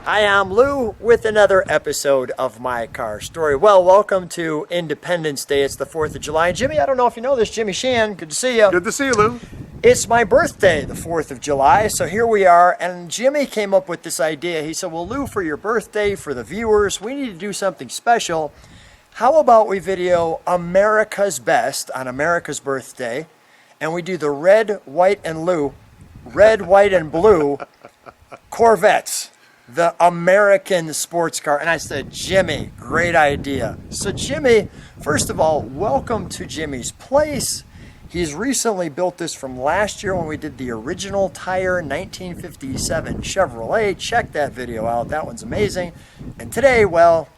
Hi, I'm Lou with another episode of My Car Story. Well, welcome to Independence Day. It's the 4th of July. Jimmy, I don't know if you know this, Jimmy Sheehan, good to see you. Good to see you, Lou. It's my birthday, the 4th of July, so here we are. And Jimmy came up with this idea. He said, well, Lou, for your birthday, for the viewers, we need to do something special. How about we video America's Best on America's birthday, and we do the red, white, and blue Corvettes. The American sports car. And I said, Jimmy, great idea. So Jimmy, first of all, welcome to Jimmy's place. He's recently built this from last year when we did the original tire 1957 Chevrolet. Check that video out. That one's amazing. And today, well,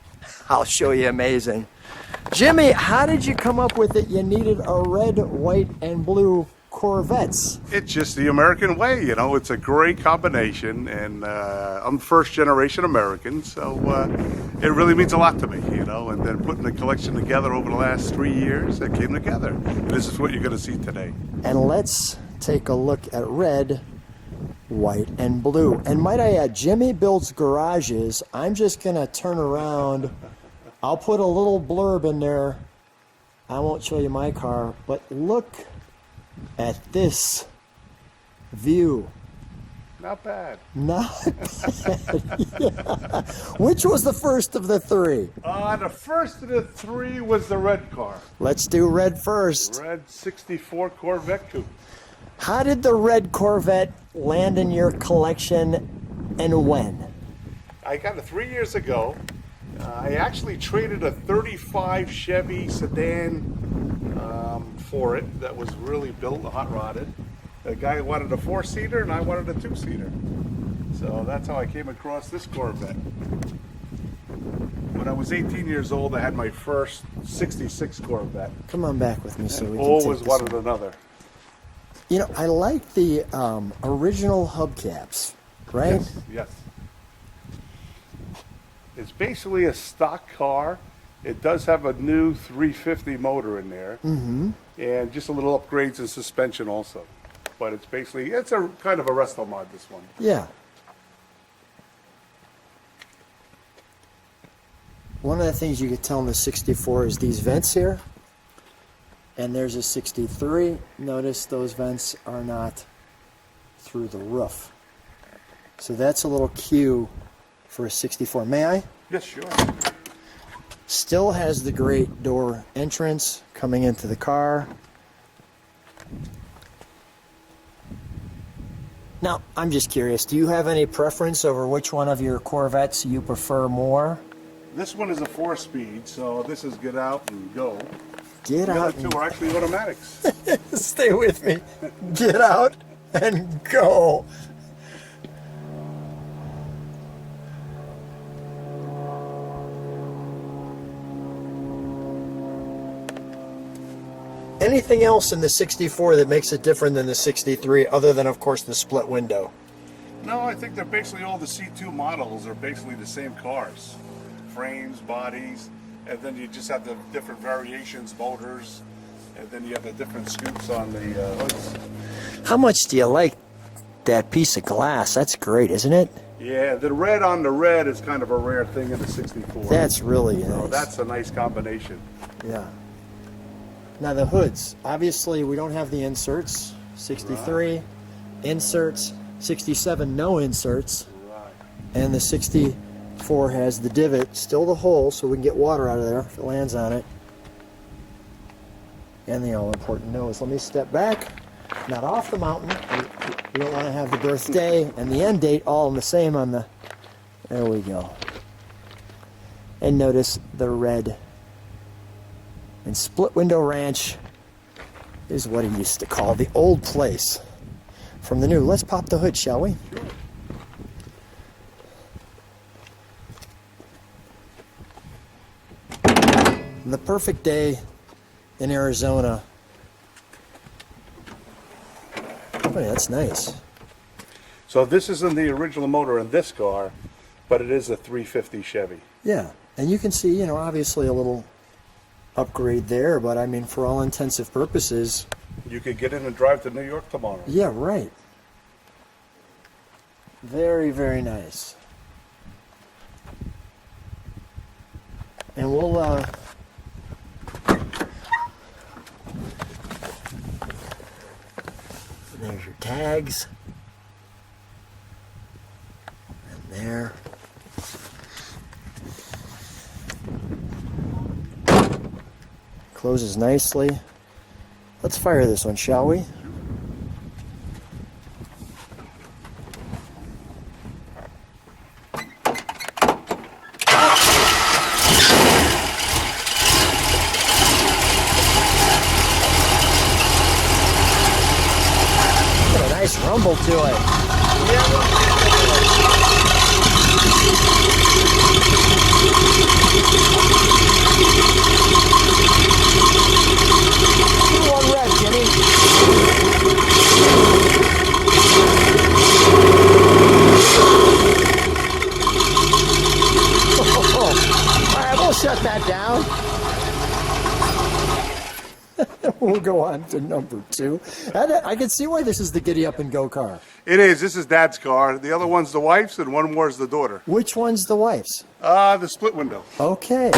I'll show you amazing. Jimmy, how did you come up with it? You needed a red, white, and blue Corvettes. It's just the American way, you know. It's a great combination, and I'm first generation American, so it really means a lot to me, you know. And then putting the collection together over the last 3 years, it came together. And this is what you're going to see today. And let's take a look at red, white, and blue. And might I add, Jimmy builds garages. I'm just going to turn around. I'll put a little blurb in there. I won't show you my car, but look at this view. Not bad. Not bad. Yeah. Which was the first of the three? The first of the three was the red car. Let's do red first. Red 64 Corvette coupe. How did the red Corvette land in your collection and when? I got it 3 years ago. I actually traded a 35 Chevy sedan for it that was really built, hot rodded. The guy wanted a 4-seater and I wanted a 2-seater. So that's how I came across this Corvette. When I was 18 years old, I had my first 66 Corvette. Come on back with me so we can always take wanted another. You know, I like the original hubcaps, right? Yes, yes. It's basically a stock car. It does have a new 350 motor in there, and just a little upgrades in suspension also. But it's basically, it's a kind of a resto mod, this one. Yeah. One of the things you could tell in the 64 is these vents here, and there's a 63. Notice those vents are not through the roof. So that's a little cue for a 64. May I? Yes, sure. Still has the great door entrance coming into the car. Now, I'm just curious, do you have any preference over which one of your Corvettes you prefer more? This one is a 4-speed, so this is get out and go. Get out. The other two are actually automatics. Stay with me. Get out and go. Anything else in the 64 that makes it different than the 63, other than, of course, the split window? No, I think they're basically all the C2 models are basically the same cars. Frames, bodies, and then you just have the different variations, motors, and then you have the different scoops on the hoods. How much do you like that piece of glass? That's great, isn't it? Yeah, the red on the red is kind of a rare thing in the 64. That's really nice. So that's a nice combination. Yeah. Now the hoods, obviously we don't have the inserts. 63, right. Inserts, 67, no inserts. Right. And the 64 has the divot, still the hole, so we can get water out of there if it lands on it. And the all-important nose. Let me step back, not off the mountain. We don't want to have the birthday and the end date all in the same on the, there we go. And notice the red. And Split Window Ranch is what he used to call the old place from the new. Let's pop the hood, shall we? Sure. The perfect day in Arizona. Oh, that's nice. So this isn't the original motor in this car, but it is a 350 Chevy. Yeah, and you can see, you know, obviously a little upgrade there, but I mean, for all intensive purposes, You could get in and drive to New York tomorrow. yeah, right. Very, very nice. And we'll there's your tags. And there. Closes nicely. Let's fire this one, shall we? Got a nice rumble to it. One red, Jimmy. All right, we'll shut that down. We'll go on to number 2. I can see why this is the giddy up and go car. It is. This is Dad's car. The other one's the wife's, and one more is the daughter. Which one's the wife's? The split window. Okay.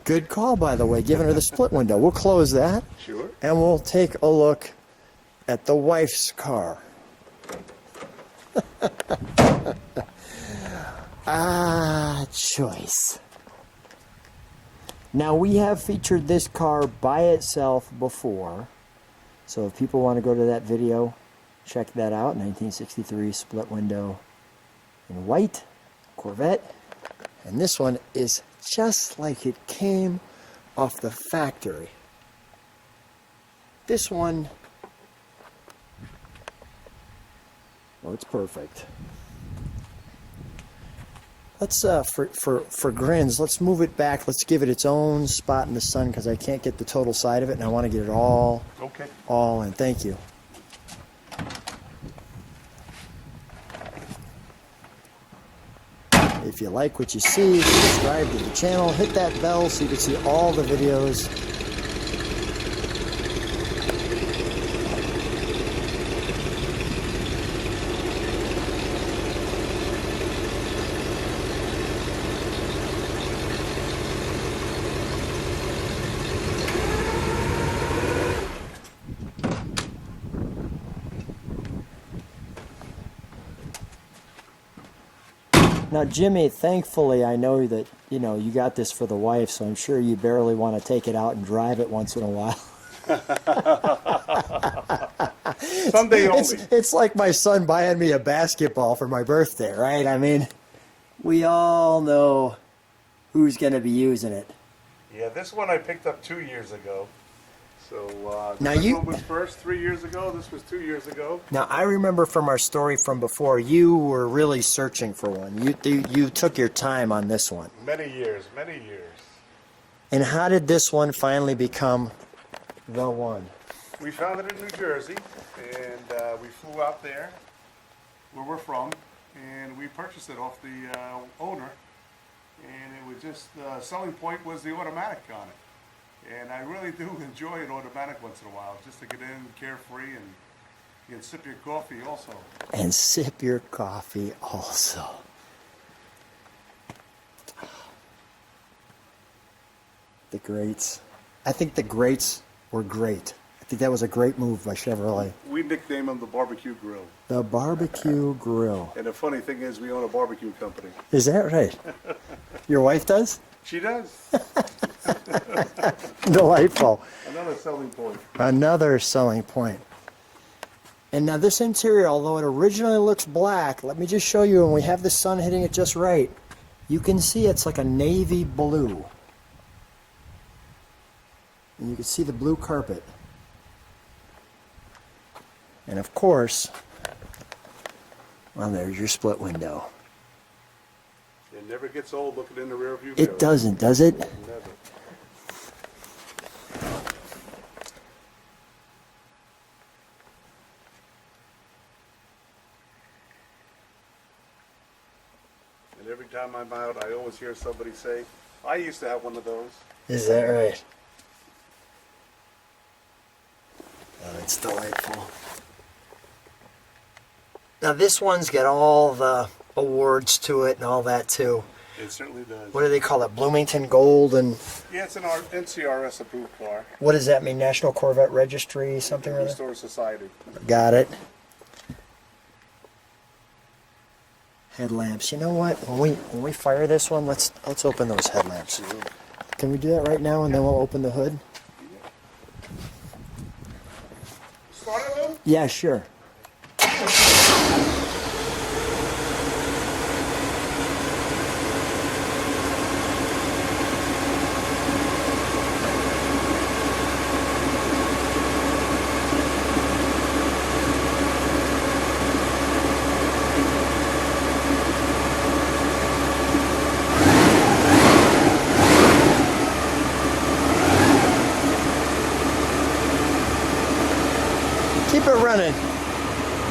Good call, by the way, giving her the split window. We'll close that. Sure. And we'll take a look at the wife's car. Choice. Now, we have featured this car by itself before. So if people want to go to that video, check that out. 1963 split window in white, Corvette. And this one is just like it came off the factory. This one, well, it's perfect. Let's for grins, let's move it back. Let's give it its own spot in the sun because I can't get the total side of it, and I want to get it all in. Thank you. If you like what you see, subscribe to the channel, hit that bell so you can see all the videos. Now, Jimmy, thankfully, I know that, you got this for the wife, so I'm sure you barely want to take it out and drive it once in a while. Someday only. It's like my son buying me a basketball for my birthday, right? I mean, we all know who's going to be using it. Yeah, this one I picked up 2 years ago. So now this one was first 3 years ago. This was 2 years ago. Now, I remember from our story from before, you were really searching for one. You took your time on this one. Many years, many years. And how did this one finally become the one? We found it in New Jersey, and we flew out there, where we're from, and we purchased it off the owner. And it was just, the selling point was the automatic on it. And I really do enjoy an automatic once in a while, just to get in carefree and sip your coffee also. And sip your coffee also. The greats. I think the greats were great. I think that was a great move by Chevrolet. We nicknamed them the Barbecue Grill. The Barbecue Grill. And the funny thing is, we own a barbecue company. Is that right? Your wife does? She does. Delightful. Another selling point. Another selling point. And now this interior, although it originally looks black, let me just show you, and we have the sun hitting it just right. You can see it's like a navy blue. And you can see the blue carpet. And of course, well, there's your split window. It never gets old looking in the rear view mirror. It doesn't, does it? Never. And every time I'm out, I always hear somebody say, I used to have one of those. Is that right? Oh, it's delightful. Now this one's got all the awards to it and all that too. It certainly does. What do they call it? Bloomington Gold and Yeah, it's an NCRS approved car. what does that mean? National Corvette Registry, something or other? Historic Society. Got it. Headlamps. You know what? When we fire this one, let's open those headlamps. Can we do that right now, and then we'll open the hood? Start it, Lou? Yeah, sure. Keep it running.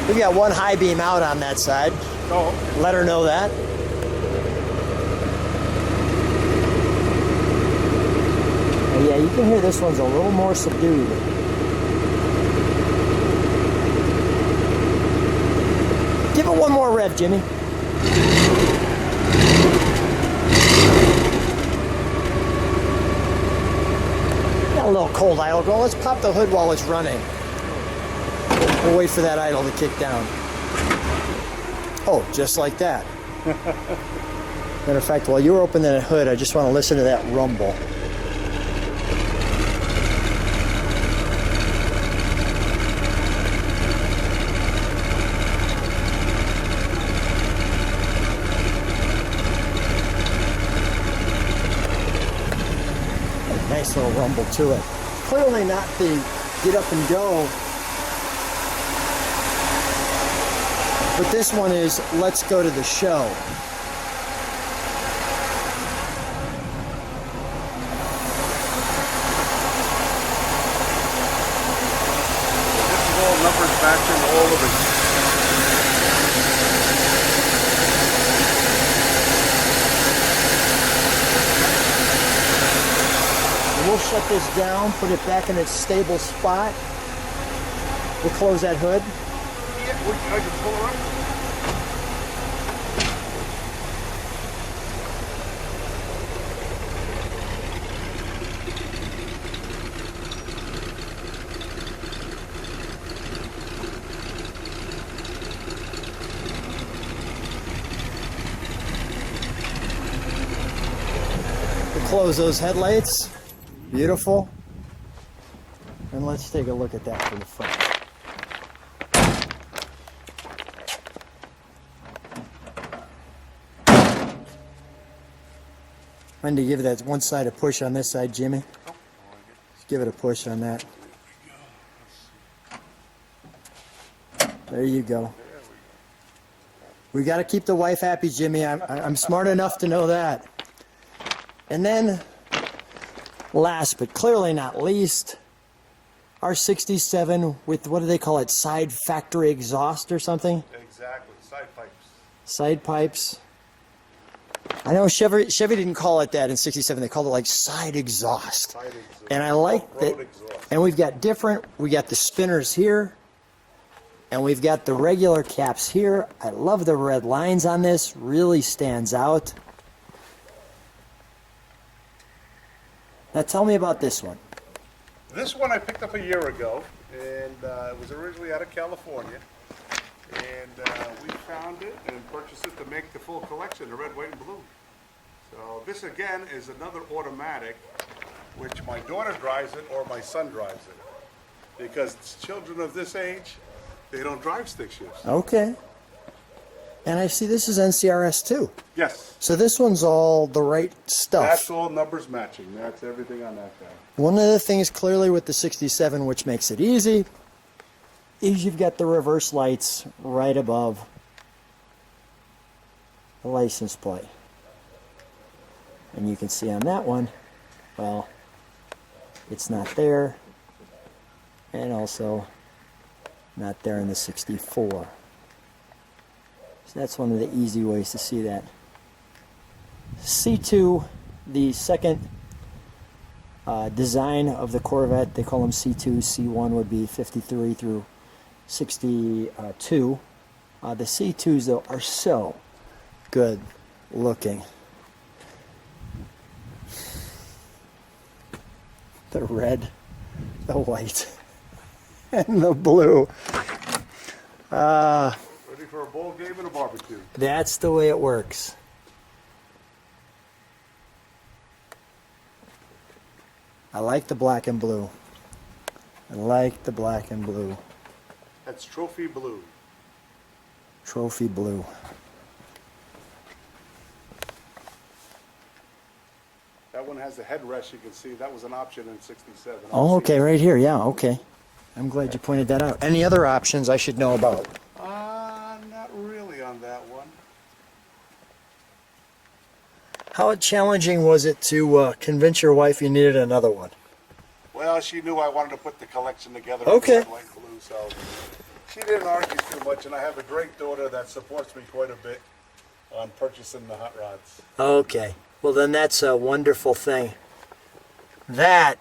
We've got one high beam out on that side. Oh. Let her know that. And yeah, you can hear this one's a little more subdued. Give it one more rev, Jimmy. Got a little cold idle going. Let's pop the hood while it's running. We'll wait for that idle to kick down. Oh, just like that. Matter of fact, while you were opening that hood, I just want to listen to that rumble. Nice little rumble to it. Clearly not the get up and go. But this one is, let's go to the show. This is all numbers matching all of it. We'll shut this down, put it back in its stable spot. We'll close that hood. Yeah, I can pull her up. We'll close those headlights. Beautiful. And let's take a look at that from the front. When to give that one side a push on this side, Jimmy? Just give it a push on that. There you go. We got to keep the wife happy, Jimmy. I'm smart enough to know that. And then, last but clearly not least, our 67 with, what do they call it, side factory exhaust or something? Exactly, side pipes. Side pipes. I know Chevy didn't call it that in 67. They called it like side exhaust. Side exhaust. And I like that. And we've got we got the spinners here. And we've got the regular caps here. I love the red lines on this. Really stands out. Now tell me about this one. This one I picked up a year ago, and it was originally out of California. And we found it and purchased it to make the full collection, the red, white, and blue. So this again is another automatic, which my daughter drives it or my son drives it. Because children of this age, they don't drive stick shifts. Okay. And I see this is NCRS too. Yes. So this one's all the right stuff. That's all numbers matching. That's everything on that guy. One of the things clearly with the 67, which makes it easy, is you've got the reverse lights right above the license plate. And you can see on that one, well, it's not there, and also not there in the 64. So that's one of the easy ways to see that. C2, the second design of the Corvette, they call them C2. C1 would be 53 through 62. The C2s, though, are so good looking. The red, the white, and the blue. Ready for a bowl game and a barbecue. That's the way it works. I like the black and blue. I like the black and blue. That's trophy blue. Trophy blue. That one has a headrest, you can see. That was an option in 67. Oh, okay, right here. Yeah, okay. I'm glad you pointed that out. Any other options I should know about? Not really on that one. How challenging was it to convince your wife you needed another one? Well, she knew I wanted to put the collection together. Okay. Red, white, blue, so she didn't argue too much, and I have a great daughter that supports me quite a bit on purchasing the hot rods. Okay. Well, then that's a wonderful thing. That,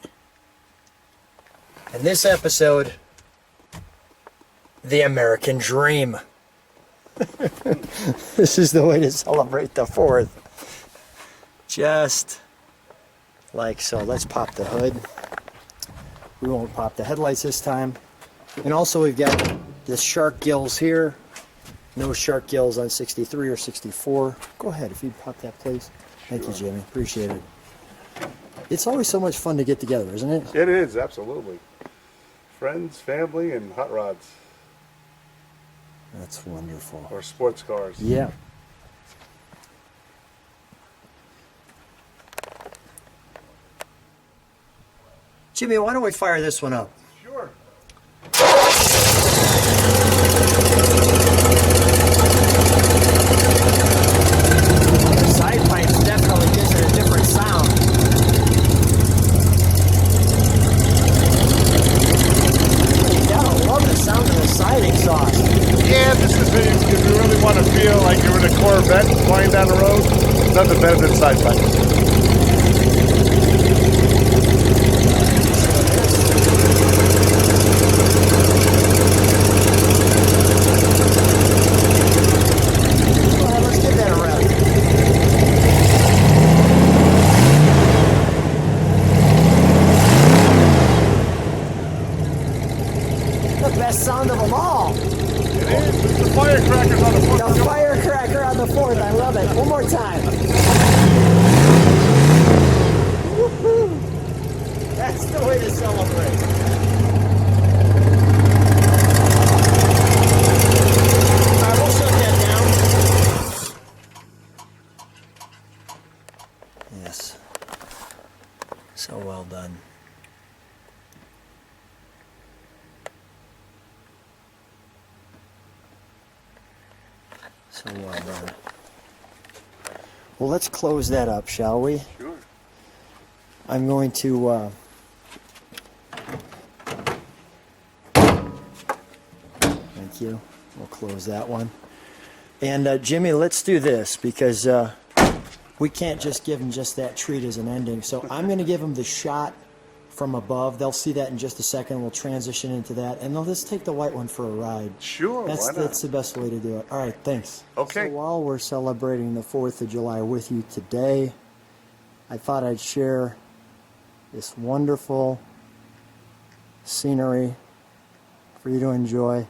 in this episode, the American dream. This is the way to celebrate the 4th. Just like so. Let's pop the hood. We won't pop the headlights this time. And also we've got the shark gills here. No shark gills on 63 or 64. Go ahead, if you'd pop that, please. Thank you, Jimmy. Appreciate it. It's always so much fun to get together, isn't it? It is, absolutely. Friends, family, and hot rods. That's wonderful. Or sports cars. Yeah. Jimmy, why don't we fire this one up? Sure. The side pipes definitely gives it a different sound. You gotta love the sound of the side exhaust. Yeah, this is if you really want to feel like you're in a Corvette flying down the road, nothing better than side pipes. Well, let's give that a rev. The best sound of them all. It is. It's the firecrackers on the front. The firecracker on the 4th. I love it. One more time. Woohoo! That's the way to celebrate. All right, we'll shut that down. Yes. So well done. So well done. Well, let's close that up, shall we? Sure. I'm going to thank you. We'll close that one. And Jimmy, let's do this because we can't just give him just that treat as an ending. So I'm going to give him the shot from above. They'll see that in just a second. We'll transition into that, and they'll just take the white one for a ride. Sure, why not? That's the best way to do it. All right, thanks. Okay. So while we're celebrating the 4th of July with you today, I thought I'd share this wonderful scenery for you to enjoy.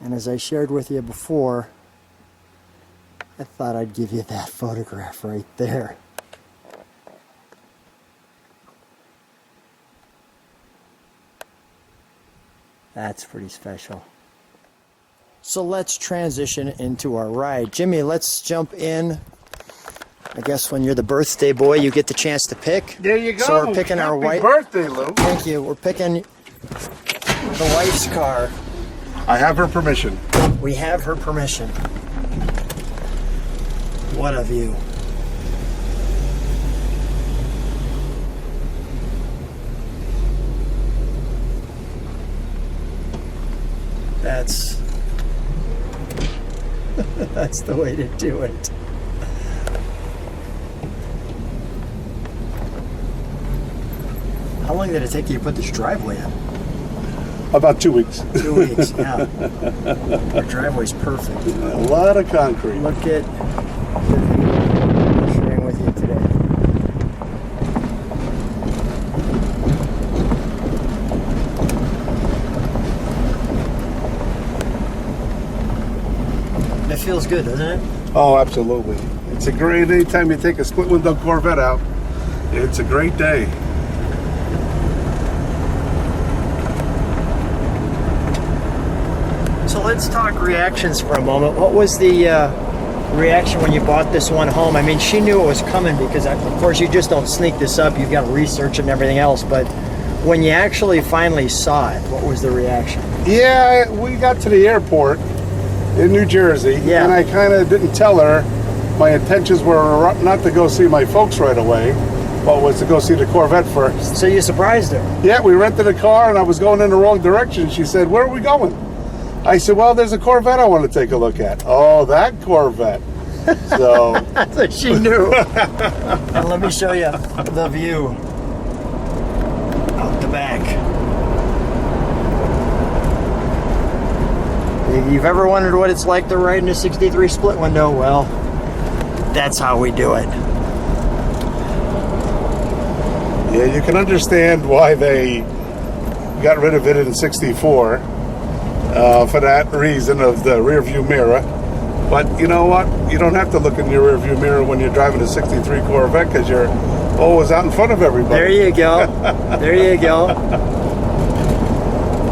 And as I shared with you before, I thought I'd give you that photograph right there. That's pretty special. So let's transition into our ride. Jimmy, let's jump in. I guess when you're the birthday boy, you get the chance to pick. There you go. So we're picking our white. Happy birthday, Lou. Thank you. We're picking the wife's car. I have her permission. We have her permission. What a view. That's that's the way to do it. How long did it take you to put this driveway in? About 2 weeks. 2 weeks, yeah. Our driveway's perfect. A lot of concrete. Look at the view we're sharing with you today. feels good, doesn't it? Oh, absolutely. It's a great, anytime you take a split window Corvette out, it's a great day. So let's talk reactions for a moment. What was the reaction when you bought this one home? I mean, she knew it was coming because, of course, you just don't sneak this up. You've got to research it and everything else. But when you actually finally saw it, what was the reaction? Yeah, we got to the airport in New Jersey, and I kind of didn't tell her. My intentions were not to go see my folks right away, but was to go see the Corvette first. So you surprised her? Yeah, we rented a car, and I was going in the wrong direction. She said, "Where are we going?" I said, "Well, there's a Corvette I want to take a look at." Oh, that Corvette. So that's what she knew. And let me show you the view out the back. If you've ever wondered what it's like to ride in a 63 split window, well, that's how we do it. Yeah, you can understand why they got rid of it in 64 for that reason of the rear view mirror. But you know what? You don't have to look in your rear view mirror when you're driving a 63 Corvette because you're always out in front of everybody. There you go. There you go.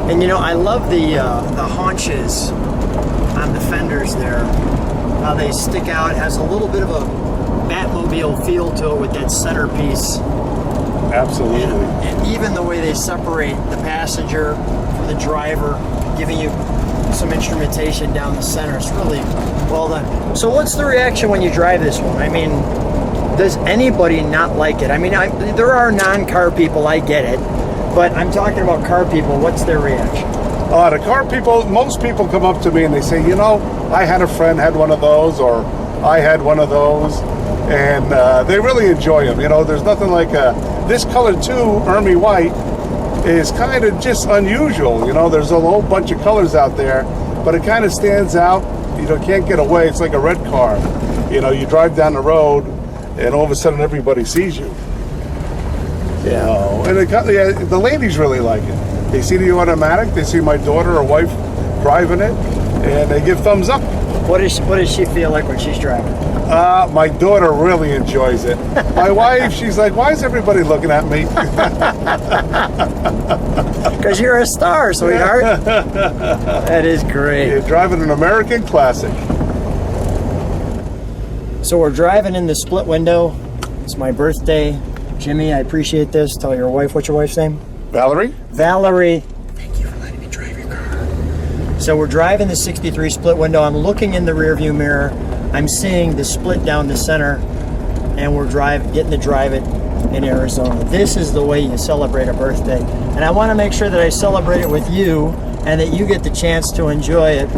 And you know, I love the haunches on the fenders there. How they stick out. It has a little bit of a Batmobile feel to it with that centerpiece. Absolutely. And even the way they separate the passenger from the driver, giving you some instrumentation down the center. It's really well done. So what's the reaction when you drive this one? I mean, does anybody not like it? I mean, there are non-car people, I get it. But I'm talking about car people. What's their reaction? The car people, most people come up to me and they say, you know, I had a friend had one of those, or I had one of those, and they really enjoy them. You know, there's nothing like this color too, Ermy White, is kind of just unusual. You know, there's a whole bunch of colors out there, but it kind of stands out. You know, can't get away. It's like a red car. You know, you drive down the road, and all of a sudden everybody sees you. Yeah. And the ladies really like it. They see the automatic. They see my daughter or wife driving it, and they give thumbs up. What does she feel like when she's driving? My daughter really enjoys it. My wife, she's like, "Why is everybody looking at me?" Because you're a star, sweetheart. That is great. You're driving an American classic. So we're driving in the split window. It's my birthday. Jimmy, I appreciate this. Tell your wife. What's your wife's name? Valerie? Valerie. Thank you for letting me drive your car. So we're driving the 63 split window. I'm looking in the rearview mirror. I'm seeing the split down the center, and we're getting to drive it in Arizona. This is the way you celebrate a birthday. And I want to make sure that I celebrate it with you and that you get the chance to enjoy it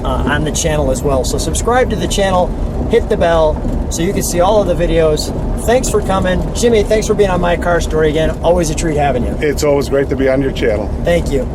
on the channel as well. So subscribe to the channel, hit the bell so you can see all of the videos. Thanks for coming. Jimmy, thanks for being on My Car Story again. Always a treat having you. It's always great to be on your channel. Thank you.